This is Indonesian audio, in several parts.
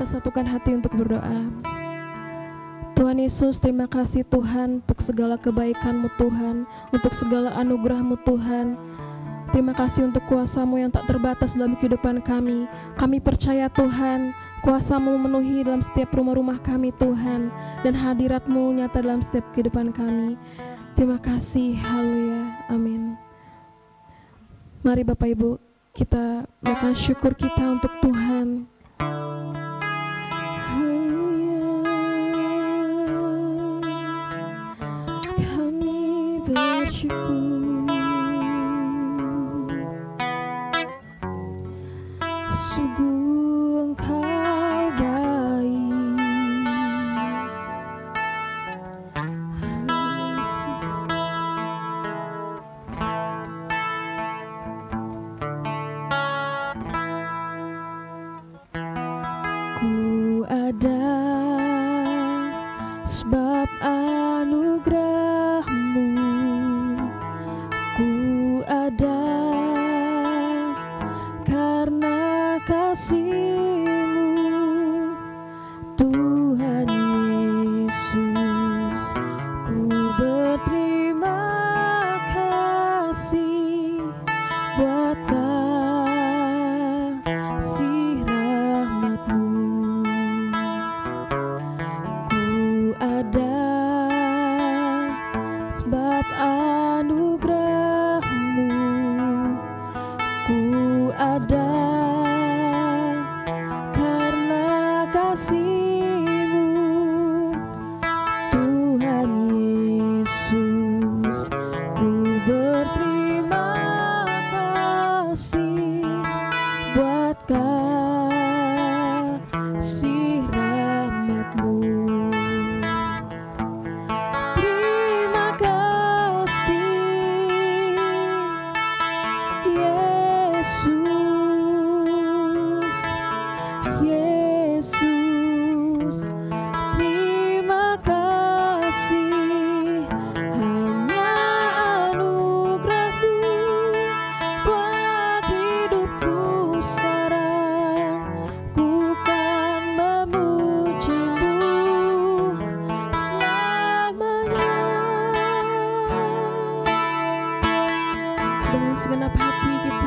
kita satukan hati untuk berdoa. Tuhan Yesus, terima kasih Tuhan untuk segala kebaikan-Mu Tuhan, untuk segala anugerah-Mu Tuhan. Terima kasih untuk kuasa-Mu yang tak terbatas dalam kehidupan kami. Kami percaya Tuhan, kuasa-Mu memenuhi dalam setiap rumah-rumah kami Tuhan, dan hadirat-Mu nyata dalam setiap kehidupan kami. Terima kasih, haleluya, amin. Mari Bapak Ibu, kita berikan syukur kita untuk Tuhan. Kami bersyukur, sungguh Engkau baik, Yesus. Ku ada sebab anugerah-Mu, ku ada karena kasih-Mu, Tuhan Yesus. Ku berterima kasih buat kasih rahmat-Mu. Ku ada sebab anugerah-Mu, ku ada karena kasih-Mu, Tuhan Yesus. Ku berterima kasih buat kasih rahmat-Mu. Terima kasih Yesus, Yesus. Terima kasih, hanya anugerah-Mu buat hidupku sekarang. Ku kan memuji-Mu selamanya. Dengan segenap hati kita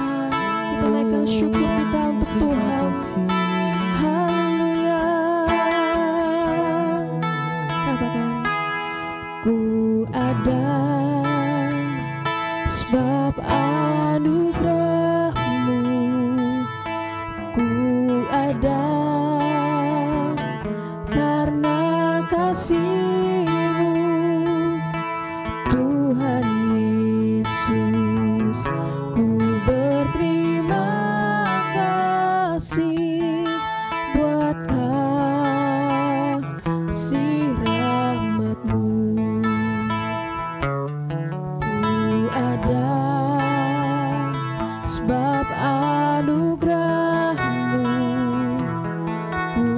naikkan syukur kita untuk Tuhan. Haleluya. Katakan, ku ada sebab anugerah-Mu, ku ada karena kasih-Mu, Tuhan Yesus. Ku berterima kasih buat kasih rahmat-Mu. Ku ada sebab anugerah-Mu, ku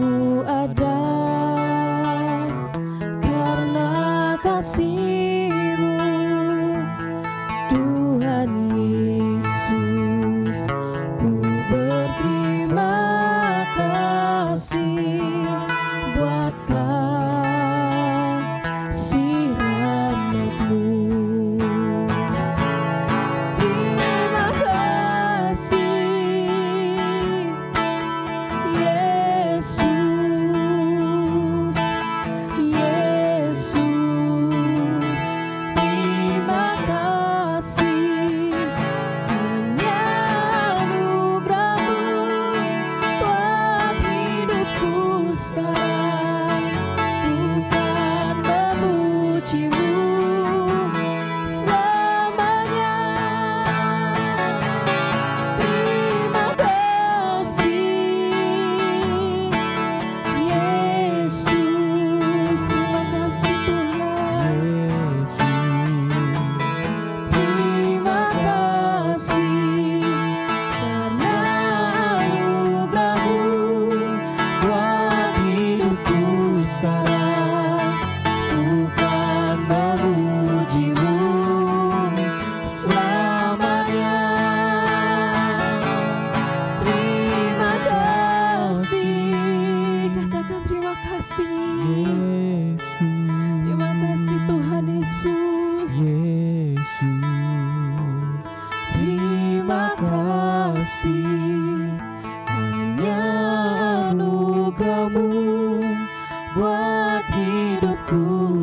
ada karena kasih-Mu, Tuhan Yesus. Ku berterima kasih buat kasih rahmat-Mu. Terima kasih Yesus, Yesus. Terima kasih, hanya anugerah-Mu buat hidupku sekarang. Ku kan memuji-Mu selamanya. Terima kasih Yesus. Terima kasih Tuhan. Terima kasih karena anugerah-Mu buat hidupku sekarang. Ku kan memuji-Mu selamanya. Terima kasih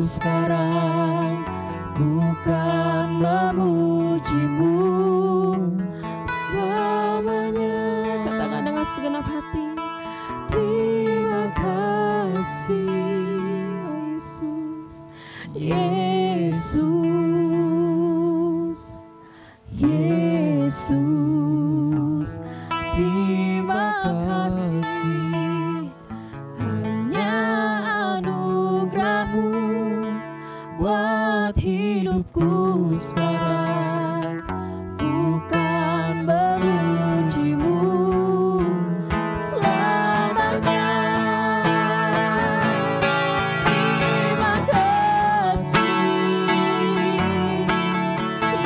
sekarang, bukan memujimu selamanya. Katakan dengan segenap hati. Terima kasih, Oh Yesus, Yesus, Yesus. Terima kasih, hanya anugerah-Mu buat hidupku sekarang, bukan memujimu selamanya. Terima kasih,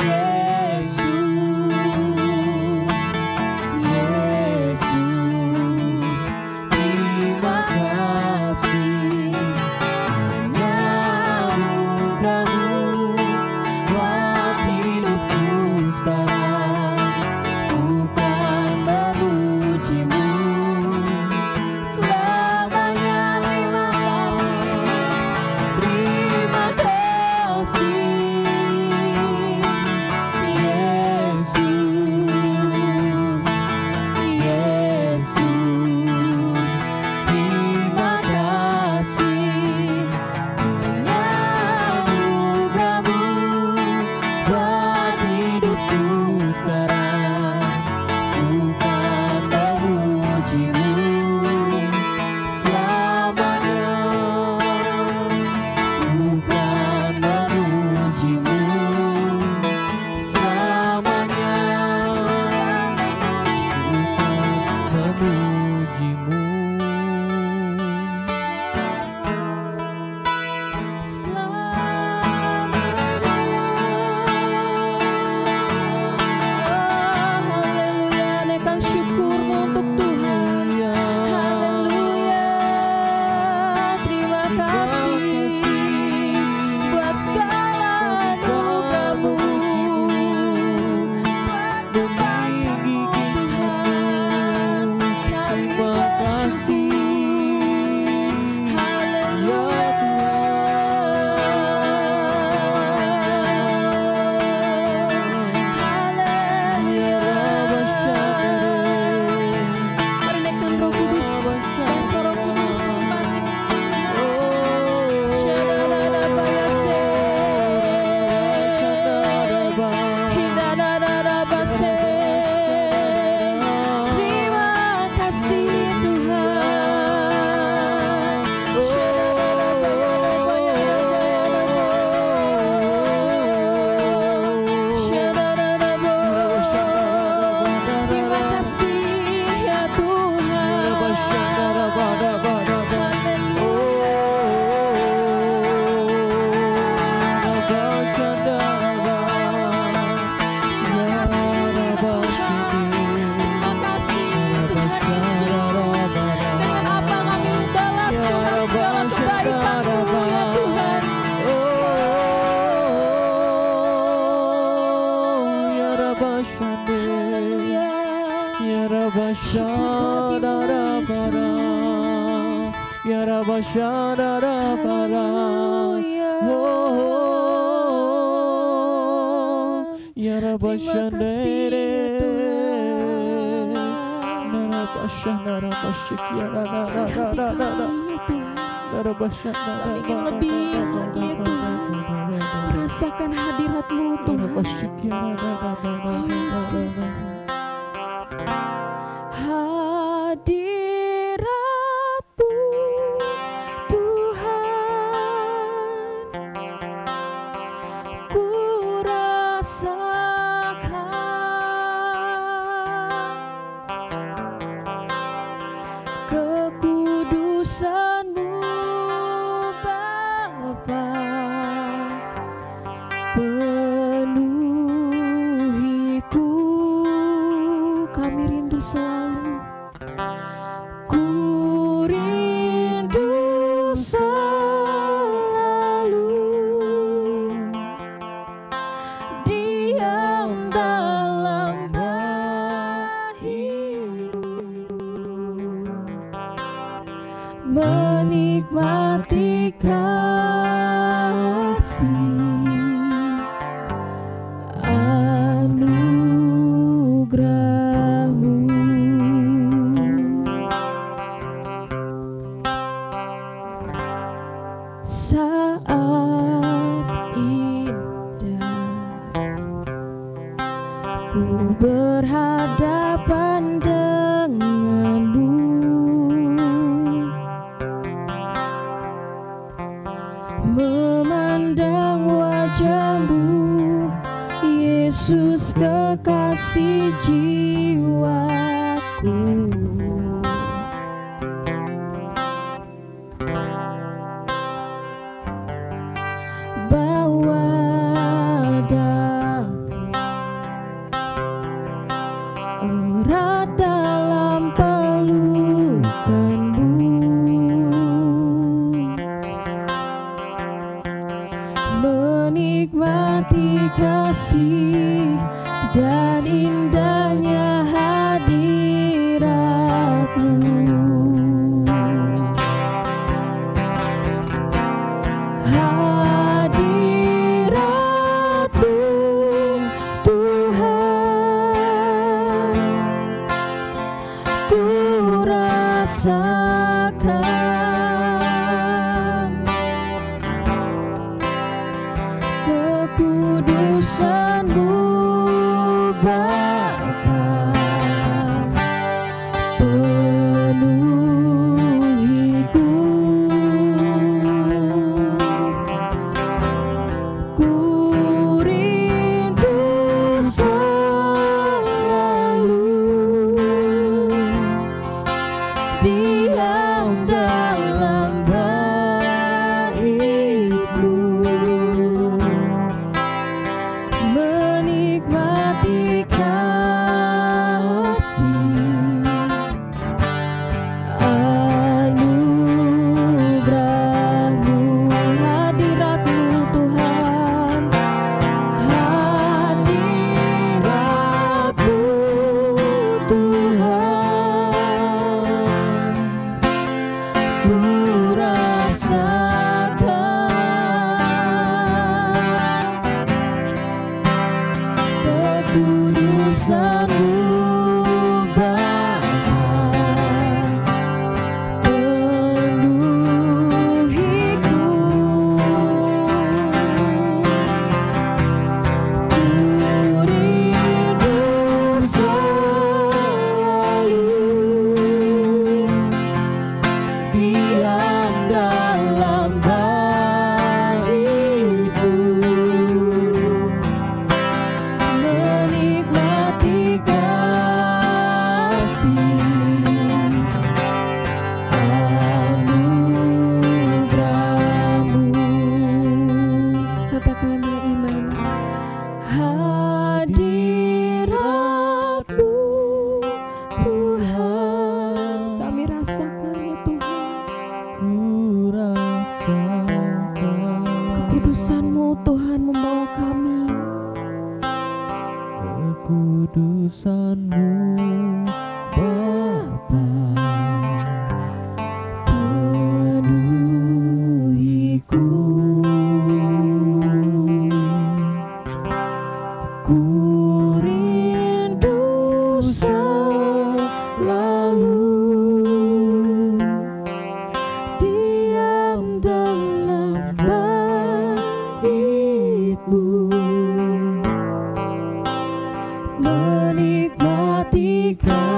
Yesus, Yesus. Terima kasih, hanya anugerah-Mu buat hidupku sekarang, bukan memujimu selamanya. Terima kasih, Yesus, Yesus. Terima kasih, hanya anugerah-Mu buat hidupku sekarang, bukan memujimu selamanya, bukan memujimu selamanya, bukan memujimu haleluya, naikkan syukurmu untuk Tuhan. Haleluya, terima kasih buat segala anugerah-Mu, buat kebaikan-Mu Tuhan. Kami bersyukur. Haleluya. Mari naikkan Roh Kudus, dasar Roh Kudus tempat ini. Shadadadabayase, hidadadadabase. Terima kasih Tuhan. Terima kasih ya Tuhan. Terima kasih Tuhan Yesus. Dengan apa kami balas Tuhan segala kebaikan-Mu ya Tuhan. Haleluya. Terima kasih ya Tuhan. Kami ingin lebih lagi ya Tuhan, merasakan hadirat-Mu Tuhan. Oh Yesus, hadirat-Mu Tuhan, ku rasakan kekudusan-Mu Bapa, penuhiku. Kami rindu selalu, ku rindu selalu diam dalam menikmati kasih-Mu. Yesus kekasih jiwaku. Bawa daging erat dalam pelukanmu, menikmati kasih dan indahnya hadiratmu. Hadiratmu Tuhan, ku rasakan kekudusan-Mu Bapa, penuhiku. Ku rindu selalu diam dalam bait-Mu, menikmati kasih anugerah-Mu. Hadirat-Mu Tuhan, hadirat-Mu Tuhan, ku rasakan kekudusan-Mu Bapa, penuhiku. Ku rindu selalu diam dalam bait-Mu, menikmati kasih anugerah-Mu. Katakan dengan iman, hadirat-Mu Tuhan, kami rasakan ya Tuhan. Ku rasakan Kekudusan-Mu Tuhan membawa kami. kekudusan-Mu Bapa, Penuhiku. Ku rindu selalu diam dalam bait-Mu, menikmati kasih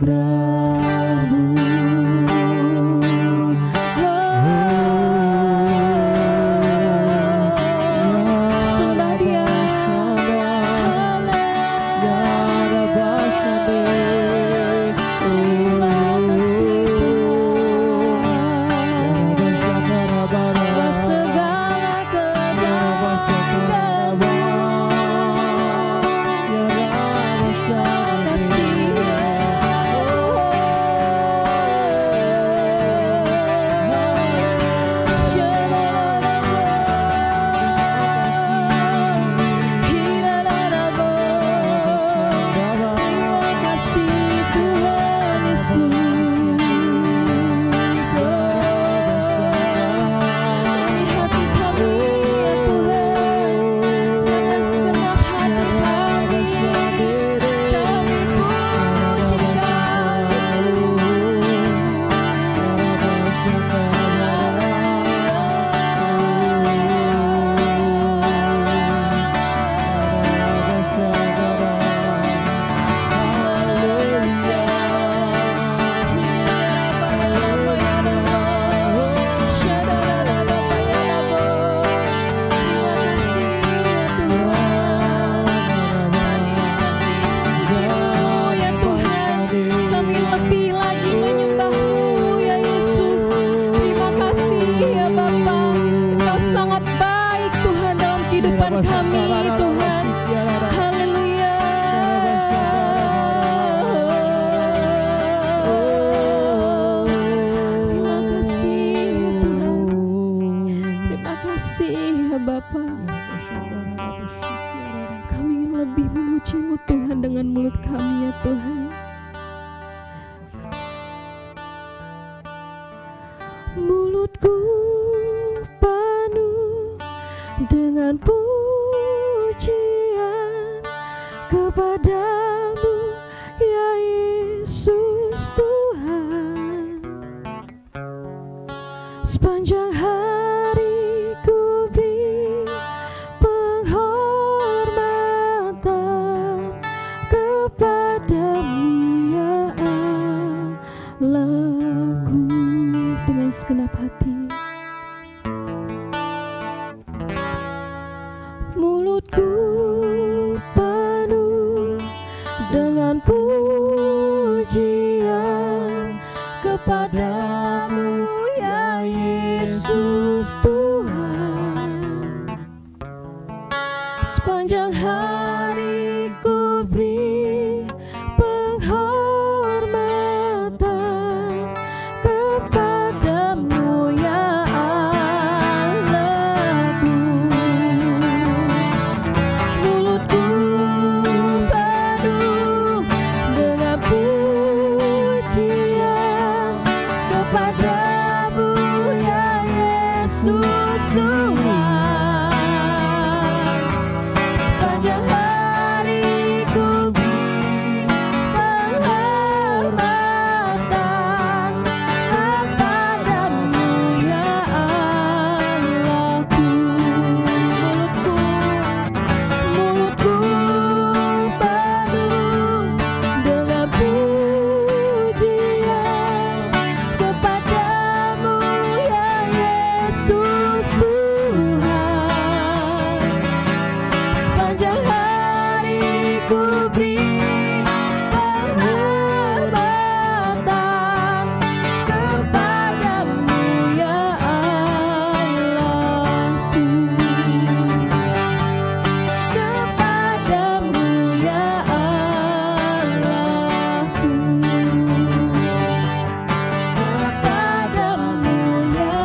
anugerah-Mu. Sembah Dia. Mulutku penuh dengan pujian kepadamu, ya Yesus Tuhan. Sepanjang hari ku beri penghormatan kepadamu, ya Allahku. Dengan segenap hati, mulutku penuh dengan pujian kepadamu, ya Yesus Tuhan. Sepanjang hari ku beri penghormatan kepadamu, ya Allahku. Mulutku penuh dengan pujian kepadamu, ya Yesus Tuhan. Sepanjang hari ku beri penghormatan kepadamu, ya Allahku. Mulutku penuh dengan pujian kepadamu, ya Yesus Tuhan. Sepanjang hari ku beri penghormatan kepadamu, ya Allahku. Kepadamu, ya Allahku. Kepadamu, ya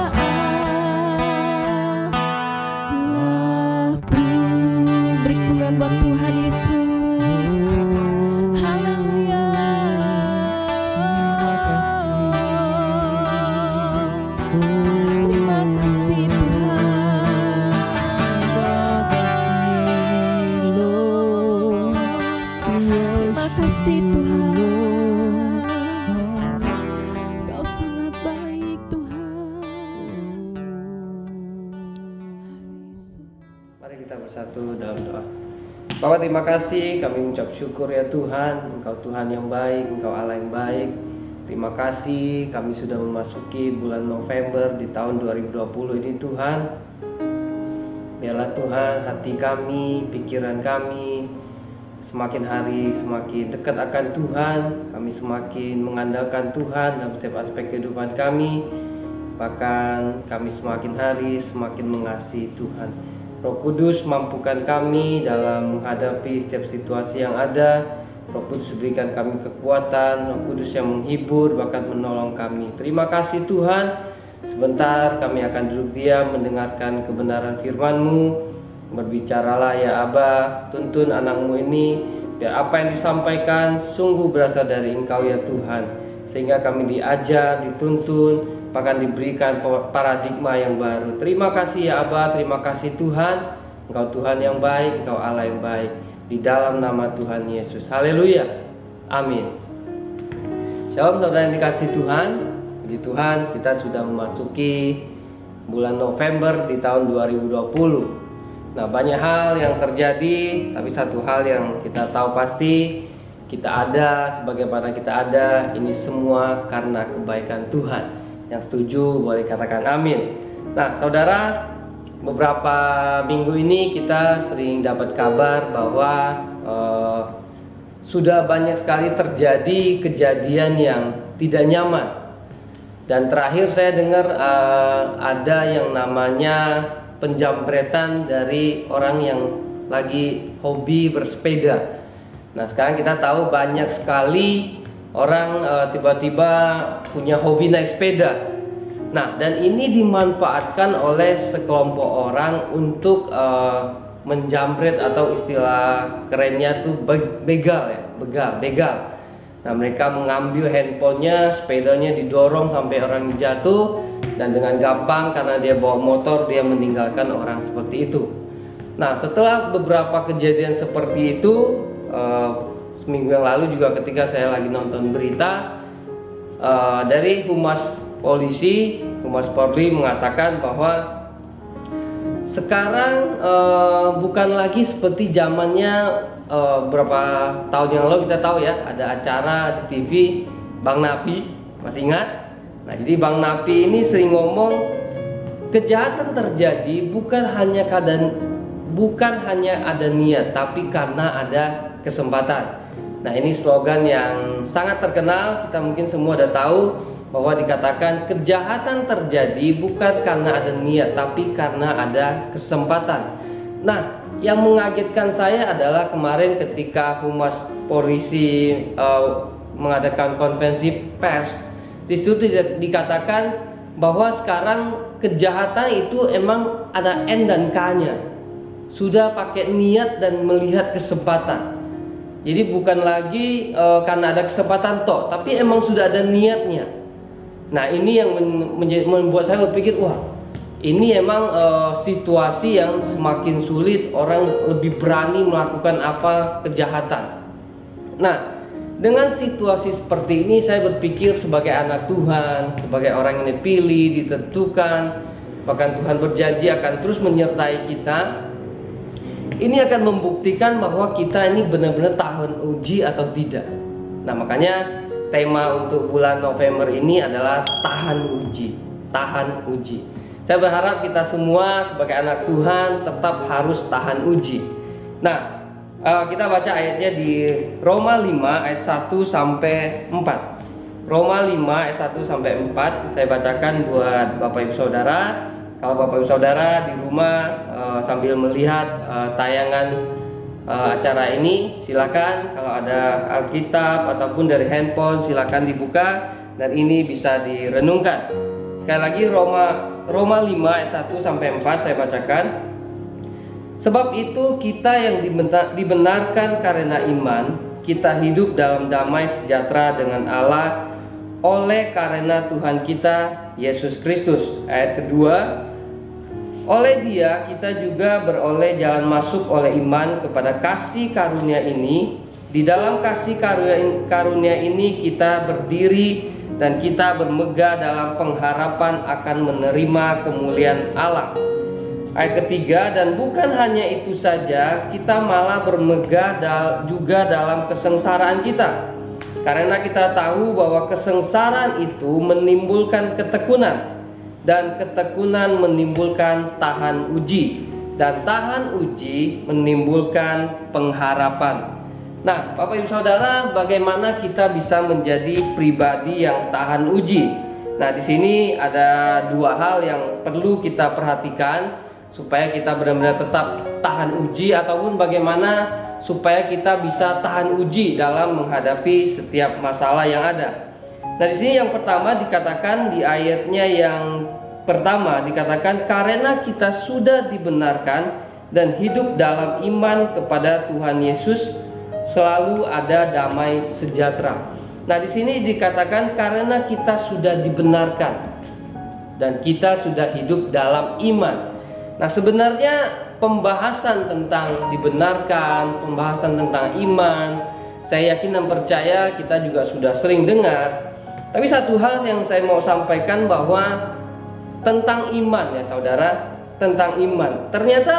Allahku. Beri kemuliaan buat Tuhan Yesus. Haleluya. Terima kasih Tuhan. Terima kasih Tuhan. Kau sangat baik Tuhan. Mari kita bersatu dalam doa. Bapak, terima kasih, kami mengucap syukur ya Tuhan, Engkau Tuhan yang baik, Engkau Allah yang baik. Terima kasih kami sudah memasuki bulan November di tahun 2020 ini Tuhan. Biarlah Tuhan hati kami, pikiran kami semakin hari semakin dekat akan Tuhan. Kami semakin mengandalkan Tuhan dalam setiap aspek kehidupan kami. Bahkan kami semakin hari semakin mengasihi Tuhan. Roh Kudus mampukan kami dalam menghadapi setiap situasi yang ada. Roh Kudus berikan kami kekuatan, Roh Kudus yang menghibur bahkan menolong kami. Terima kasih Tuhan. Sebentar kami akan duduk diam mendengarkan kebenaran firman-Mu. Berbicaralah ya Aba, tuntun anak-Mu ini, biar apa yang disampaikan sungguh berasal dari Engkau ya Tuhan. Sehingga kami diajar, dituntun, bahkan diberikan paradigma yang baru. Terima kasih ya Aba, terima kasih Tuhan. Engkau Tuhan yang baik, Engkau Allah yang baik. Di dalam nama Tuhan Yesus. Haleluya. Amin. Shalom saudara yang dikasih Tuhan. Puji Tuhan, kita sudah memasuki bulan November di tahun 2020. Nah, banyak hal yang terjadi, tapi satu hal yang kita tahu pasti, kita ada sebagaimana kita ada, ini semua karena kebaikan Tuhan. Yang setuju boleh katakan amin. Nah saudara, beberapa minggu ini kita sering dapat kabar bahwa sudah banyak sekali terjadi kejadian yang tidak nyaman. Dan terakhir saya dengar ada yang namanya penjamretan dari orang yang lagi hobi bersepeda. Nah sekarang kita tahu banyak sekali orang tiba-tiba punya hobi naik sepeda. Nah, dan ini dimanfaatkan oleh sekelompok orang untuk menjamret atau istilah kerennya tuh begal ya, begal. Nah, mereka mengambil handphonenya, sepedanya didorong sampai orang jatuh, dan dengan gampang karena dia bawa motor dia meninggalkan orang seperti itu. Nah, setelah beberapa kejadian seperti itu, seminggu yang lalu juga ketika saya lagi nonton berita dari Humas Polri mengatakan bahwa sekarang bukan lagi seperti zamannya berapa tahun yang lalu. Kita tahu ya, ada acara di TV Bang Napi, masih ingat? Nah, jadi Bang Napi ini sering ngomong kejahatan terjadi bukan hanya ada niat, tapi karena ada kesempatan. Nah, ini slogan yang sangat terkenal, kita mungkin semua udah tahu bahwa dikatakan kejahatan terjadi bukan karena ada niat, tapi karena ada kesempatan. Nah, yang mengagetkan saya adalah kemarin ketika Humas Polisi mengadakan konferensi pers, di situ dikatakan bahwa sekarang kejahatan itu emang ada N dan K-nya. Sudah pakai niat dan melihat kesempatan. Jadi bukan lagi karena ada kesempatan toh, tapi emang sudah ada niatnya. Nah, ini yang membuat saya berpikir, wah, ini emang situasi yang semakin sulit, orang lebih berani melakukan apa kejahatan. Nah, dengan situasi seperti ini saya berpikir sebagai anak Tuhan, sebagai orang yang dipilih, ditentukan, bahkan Tuhan berjanji akan terus menyertai kita. Ini akan membuktikan bahwa kita ini benar-benar tahan uji atau tidak. Nah, makanya tema untuk bulan November ini adalah tahan uji. Tahan uji. Saya berharap kita semua sebagai anak Tuhan tetap harus tahan uji. Nah, kita baca ayatnya di Roma 5 ayat 1 sampai 4. Roma 5 ayat 1 sampai 4 saya bacakan buat Bapak Ibu Saudara. Kalau Bapak Ibu Saudara di rumah sambil melihat tayangan acara ini, silakan kalau ada Alkitab ataupun dari handphone silakan dibuka dan ini bisa direnungkan. Sekali lagi Roma 5 ayat 1 sampai 4 saya bacakan. Sebab itu kita yang dibenarkan karena iman, kita hidup dalam damai sejahtera dengan Allah oleh karena Tuhan kita Yesus Kristus. Ayat kedua, oleh Dia kita juga beroleh jalan masuk oleh iman kepada kasih karunia ini. Di dalam kasih karunia ini kita berdiri dan kita bermegah dalam pengharapan akan menerima kemuliaan Allah. Ayat ketiga, dan bukan hanya itu saja, kita malah bermegah juga dalam kesengsaraan kita. Karena kita tahu bahwa kesengsaraan itu menimbulkan ketekunan, dan ketekunan menimbulkan tahan uji, dan tahan uji menimbulkan pengharapan. Nah, Bapak Ibu Saudara, bagaimana kita bisa menjadi pribadi yang tahan uji? Nah, di sini ada dua hal yang perlu kita perhatikan supaya kita benar-benar tetap tahan uji, ataupun bagaimana supaya kita bisa tahan uji dalam menghadapi setiap masalah yang ada. Nah, di sini yang pertama dikatakan di ayatnya yang pertama dikatakan karena kita sudah dibenarkan dan hidup dalam iman kepada Tuhan Yesus, selalu ada damai sejahtera. Nah, di sini dikatakan karena kita sudah dibenarkan dan kita sudah hidup dalam iman. Nah, sebenarnya pembahasan tentang dibenarkan, pembahasan tentang iman, saya yakin dan percaya kita juga sudah sering dengar. Tapi satu hal yang saya mau sampaikan bahwa tentang iman ya saudara, tentang iman. Ternyata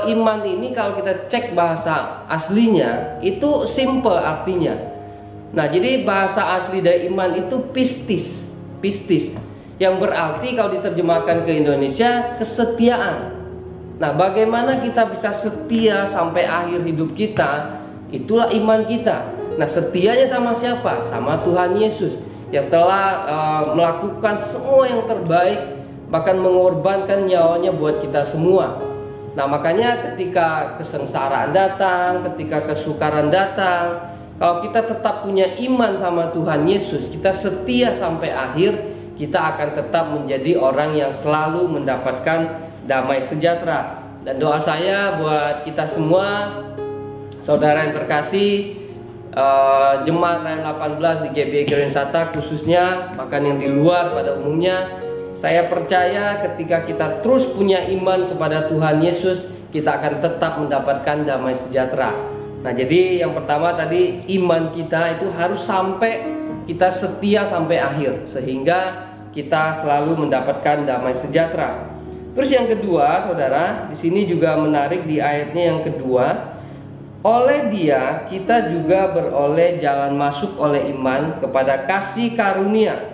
iman ini kalau kita cek bahasa aslinya itu simple artinya. Nah, jadi bahasa asli dari iman itu pistis, yang berarti kalau diterjemahkan ke Indonesia kesetiaan. Nah, bagaimana kita bisa setia sampai akhir hidup kita? Itulah iman kita. Nah, setianya sama siapa? Sama Tuhan Yesus yang telah melakukan semua yang terbaik, bahkan mengorbankan nyawanya buat kita semua. Nah, makanya ketika kesengsaraan datang, ketika kesukaran datang, kalau kita tetap punya iman sama Tuhan Yesus, kita setia sampai akhir, kita akan tetap menjadi orang yang selalu mendapatkan damai sejahtera. Dan doa saya buat kita semua, saudara yang terkasih, jemaat Rayon 18 di GBI Gerensata khususnya, bahkan yang di luar pada umumnya, saya percaya ketika kita terus punya iman kepada Tuhan Yesus, kita akan tetap mendapatkan damai sejahtera. Nah, jadi yang pertama tadi, iman kita itu harus sampai kita setia sampai akhir, sehingga kita selalu mendapatkan damai sejahtera. Terus yang kedua, saudara, di sini juga menarik di ayatnya yang kedua. Oleh Dia kita juga beroleh jalan masuk oleh iman kepada kasih karunia.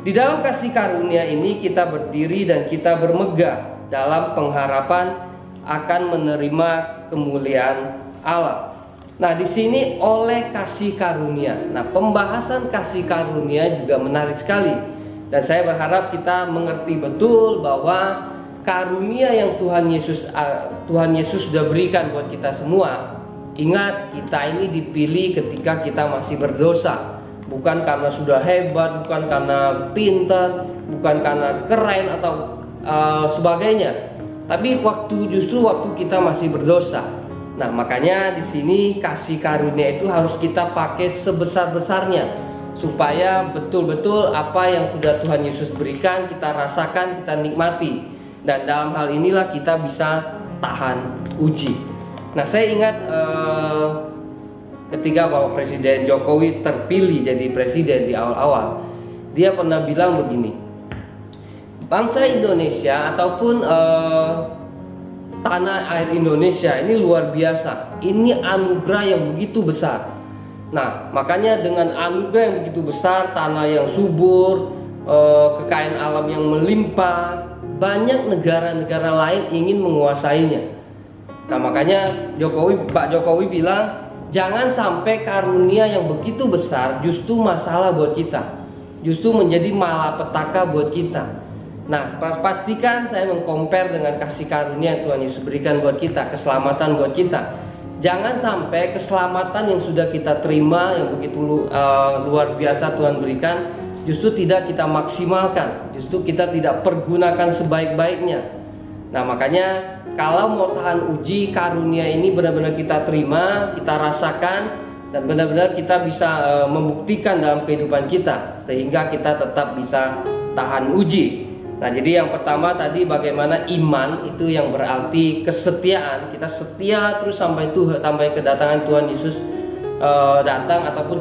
Di dalam kasih karunia ini kita berdiri dan kita bermegah dalam pengharapan akan menerima kemuliaan Allah. Nah, di sini oleh kasih karunia. Nah, pembahasan kasih karunia juga menarik sekali. Dan saya berharap kita mengerti betul bahwa karunia yang Tuhan Yesus sudah berikan buat kita semua. Ingat, kita ini dipilih ketika kita masih berdosa. Bukan karena sudah hebat, bukan karena pintar, bukan karena keren atau sebagainya. Tapi justru waktu kita masih berdosa. Nah, makanya di sini kasih karunia itu harus kita pakai sebesar-besarnya, supaya betul-betul apa yang sudah Tuhan Yesus berikan kita rasakan, kita nikmati. Dan dalam hal inilah kita bisa tahan uji. Nah, saya ingat ketika Bapak Presiden Jokowi terpilih jadi presiden di awal-awal, dia pernah bilang begini, bangsa Indonesia ataupun tanah air Indonesia ini luar biasa, ini anugerah yang begitu besar. Nah, makanya dengan anugerah yang begitu besar, tanah yang subur, kekayaan alam yang melimpah, banyak negara-negara lain ingin menguasainya. Nah, makanya Pak Jokowi bilang, jangan sampai karunia yang begitu besar justru masalah buat kita, justru menjadi malapetaka buat kita. Nah, pastikan saya mengcompare dengan kasih karunia yang Tuhan Yesus berikan buat kita, keselamatan buat kita. Jangan sampai keselamatan yang sudah kita terima, yang begitu luar biasa Tuhan berikan, justru tidak kita maksimalkan, justru kita tidak pergunakan sebaik-baiknya. Nah, makanya kalau mau tahan uji, karunia ini benar-benar kita terima, kita rasakan, dan benar-benar kita bisa membuktikan dalam kehidupan kita, sehingga kita tetap bisa tahan uji. Nah, jadi yang pertama tadi bagaimana iman itu yang berarti kesetiaan. Kita setia terus sampai kedatangan Tuhan Yesus datang, ataupun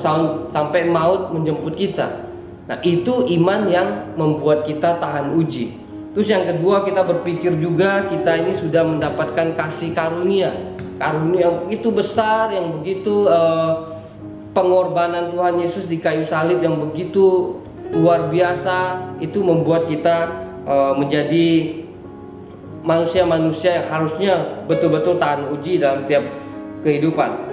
sampai maut menjemput kita. Nah, itu iman yang membuat kita tahan uji. Terus yang kedua, kita berpikir juga kita ini sudah mendapatkan kasih karunia yang begitu besar, yang begitu pengorbanan Tuhan Yesus di kayu salib yang begitu luar biasa. Itu membuat kita menjadi manusia-manusia yang harusnya betul-betul tahan uji dalam tiap kehidupan.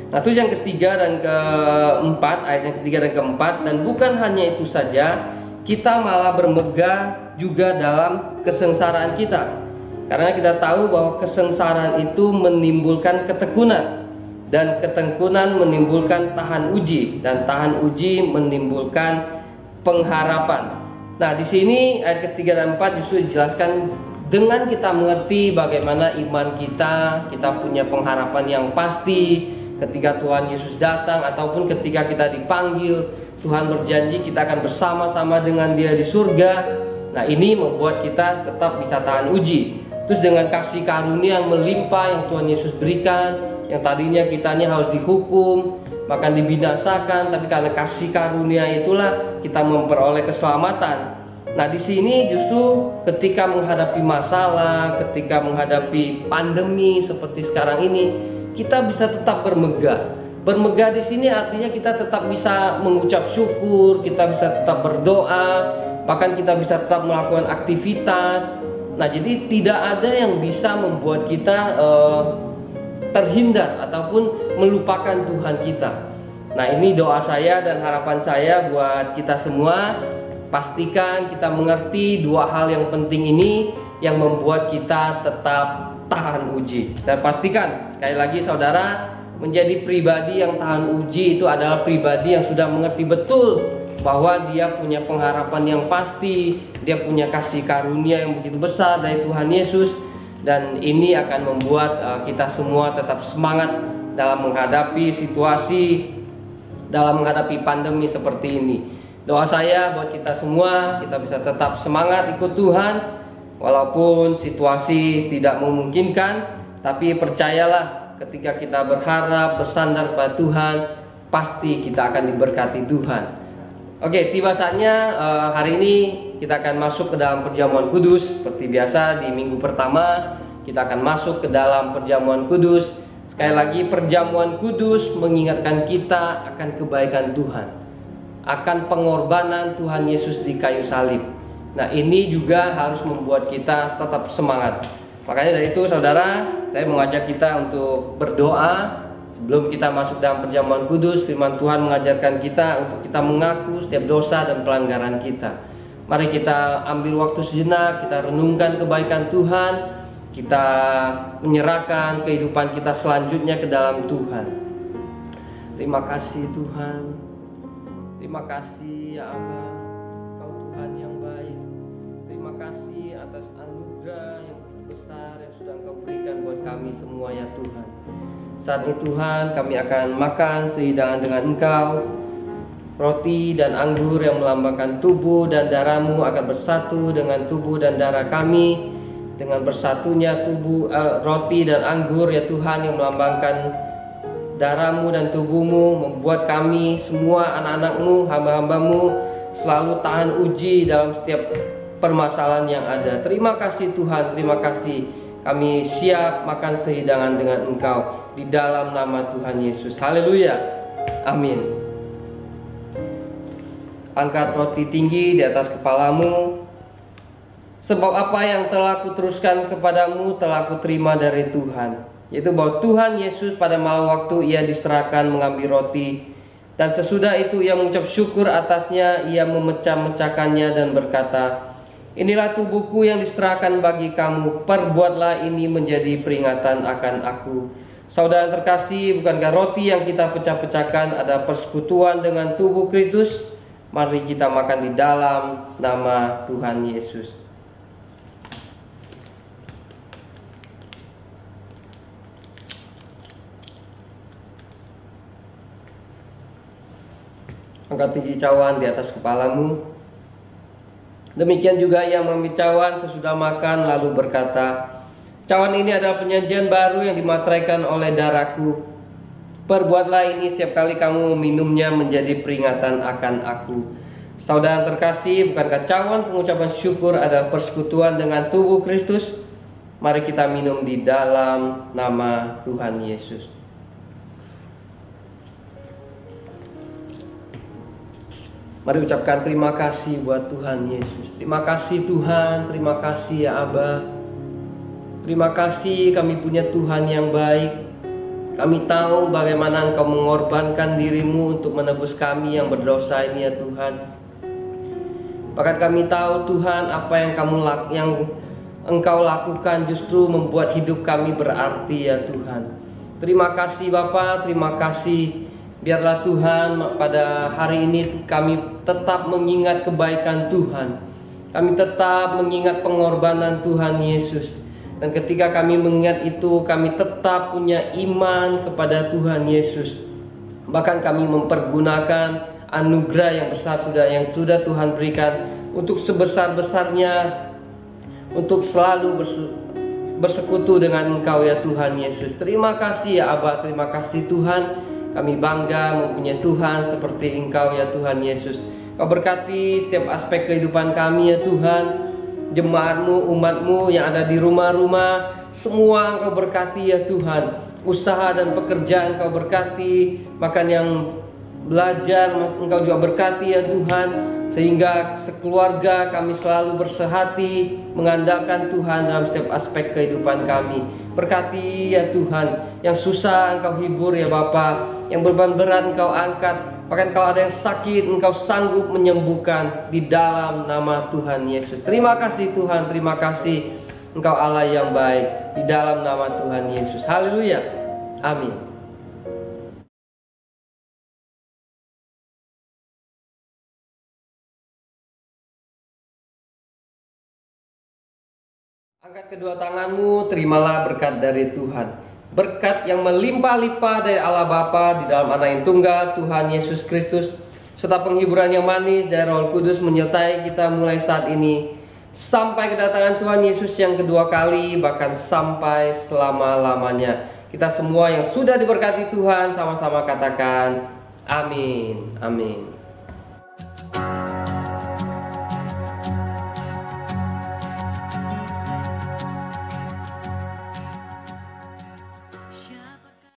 Nah, terus yang ketiga dan keempat, ayat yang ketiga dan keempat, dan bukan hanya itu saja, kita malah bermegah juga dalam kesengsaraan kita. Karena kita tahu bahwa kesengsaraan itu menimbulkan ketekunan, dan ketekunan menimbulkan tahan uji, dan tahan uji menimbulkan pengharapan. Nah, di sini ayat ketiga dan empat justru dijelaskan dengan kita mengerti bagaimana iman kita punya pengharapan yang pasti ketika Tuhan Yesus datang, ataupun ketika kita dipanggil, Tuhan berjanji kita akan bersama-sama dengan Dia di surga. Nah, ini membuat kita tetap bisa tahan uji. Terus dengan kasih karunia yang melimpah yang Tuhan Yesus berikan, yang tadinya kitanya harus dihukum, bahkan dibinasakan, tapi karena kasih karunia itulah kita memperoleh keselamatan. Nah, di sini justru ketika menghadapi masalah, ketika menghadapi pandemi seperti sekarang ini, kita bisa tetap bermegah. Bermegah di sini artinya kita tetap bisa mengucap syukur, kita bisa tetap berdoa, bahkan kita bisa tetap melakukan aktivitas. Nah, jadi tidak ada yang bisa membuat kita terhindar ataupun melupakan Tuhan kita. Nah, ini doa saya dan harapan saya buat kita semua. Pastikan kita mengerti dua hal yang penting ini yang membuat kita tetap tahan uji. Dan pastikan sekali lagi saudara, menjadi pribadi yang tahan uji itu adalah pribadi yang sudah mengerti betul bahwa dia punya pengharapan yang pasti, dia punya kasih karunia yang begitu besar dari Tuhan Yesus, dan ini akan membuat kita semua tetap semangat dalam menghadapi situasi, dalam menghadapi pandemi seperti ini. Doa saya buat kita semua, kita bisa tetap semangat ikut Tuhan walaupun situasi tidak memungkinkan, tapi percayalah ketika kita berharap, bersandar pada Tuhan, pasti kita akan diberkati Tuhan. Oke, tiba saatnya hari ini kita akan masuk ke dalam perjamuan kudus. Seperti biasa di minggu pertama kita akan masuk ke dalam perjamuan kudus. Sekali lagi, perjamuan kudus mengingatkan kita akan kebaikan Tuhan, akan pengorbanan Tuhan Yesus di kayu salib. Nah, ini juga harus membuat kita tetap semangat. Makanya dari itu saudara, saya mengajak kita untuk berdoa sebelum kita masuk dalam perjamuan kudus. Firman Tuhan mengajarkan kita untuk kita mengaku setiap dosa dan pelanggaran kita. Mari kita ambil waktu sejenak, kita renungkan kebaikan Tuhan, kita menyerahkan kehidupan kita selanjutnya ke dalam Tuhan. Terima kasih Tuhan, terima kasih ya Allah, Kau Tuhan yang baik. Terima kasih atas anugerah yang besar yang sudah Engkau berikan buat kami semua ya Tuhan. Saat ini Tuhan, kami akan makan sehidangan dengan Engkau. Roti dan anggur yang melambangkan tubuh dan darah-Mu akan bersatu dengan tubuh dan darah kami. Dengan bersatunya tubuh, roti dan anggur ya Tuhan yang melambangkan darah-Mu dan tubuh-Mu, membuat kami semua anak-anak-Mu, hamba-hamba-Mu selalu tahan uji dalam setiap permasalahan yang ada. Terima kasih Tuhan, terima kasih. Kami siap makan sehidangan dengan Engkau di dalam nama Tuhan Yesus. Haleluya. Amin. Angkat roti tinggi di atas kepalamu. Sebab apa yang telah kuteruskan kepadamu telah kuterima dari Tuhan, yaitu bahwa Tuhan Yesus pada malam waktu Ia diserahkan mengambil roti, dan sesudah itu Ia mengucap syukur atasnya, Ia memecah-mecahkannya dan berkata, inilah tubuhku yang diserahkan bagi kamu, perbuatlah ini menjadi peringatan akan aku. Saudara terkasih, bukankah roti yang kita pecah-pecahkan ada persekutuan dengan tubuh Kristus? Mari kita makan di dalam nama Tuhan Yesus. Angkat tinggi cawan di atas kepalamu. Demikian juga yang mengambil cawan sesudah makan lalu berkata, cawan ini adalah penyajian baru yang dimateraikan oleh darahku. Perbuatlah ini setiap kali kamu meminumnya menjadi peringatan akan aku. Saudara terkasih, bukankah cawan pengucapan syukur adalah persekutuan dengan tubuh Kristus? Mari kita minum di dalam nama Tuhan Yesus. Mari ucapkan terima kasih buat Tuhan Yesus. Terima kasih Tuhan, terima kasih ya Aba. Terima kasih kami punya Tuhan yang baik. Kami tahu bagaimana Engkau mengorbankan dirimu untuk menebus kami yang berdosa ini ya Tuhan. Bahkan kami tahu Tuhan apa yang Engkau lakukan justru membuat hidup kami berarti ya Tuhan. Terima kasih Bapa, terima kasih. Biarlah Tuhan pada hari ini kami tetap mengingat kebaikan Tuhan. Kami tetap mengingat pengorbanan Tuhan Yesus. Dan ketika kami mengingat itu, kami tetap punya iman kepada Tuhan Yesus. Bahkan kami mempergunakan anugerah yang besar yang sudah Tuhan berikan untuk sebesar-besarnya, untuk selalu bersekutu dengan Engkau ya Tuhan Yesus. Terima kasih ya Aba, terima kasih Tuhan. Kami bangga mempunyai Tuhan seperti Engkau ya Tuhan Yesus. Kau berkati setiap aspek kehidupan kami ya Tuhan. Jemaat-Mu, umat-Mu yang ada di rumah-rumah, semua Engkau berkati ya Tuhan. Usaha dan pekerjaan Engkau berkati, bahkan yang belajar Engkau juga berkati ya Tuhan. Sehingga sekeluarga kami selalu bersehati mengandalkan Tuhan dalam setiap aspek kehidupan kami. Berkati ya Tuhan, yang susah Engkau hibur ya Bapa, yang beban berat Engkau angkat. Bahkan kalau ada yang sakit, Engkau sanggup menyembuhkan di dalam nama Tuhan Yesus. Terima kasih Tuhan, terima kasih Engkau Allah yang baik di dalam nama Tuhan Yesus. Haleluya, amin. Angkat kedua tanganmu, terimalah berkat dari Tuhan. Berkat yang melimpah-limpah dari Allah Bapa di dalam Anak yang tunggal, Tuhan Yesus Kristus, serta penghiburan yang manis dari Roh Kudus menyertai kita mulai saat ini sampai kedatangan Tuhan Yesus yang kedua kali, bahkan sampai selama-lamanya. Kita semua yang sudah diberkati Tuhan sama-sama katakan amin, amin.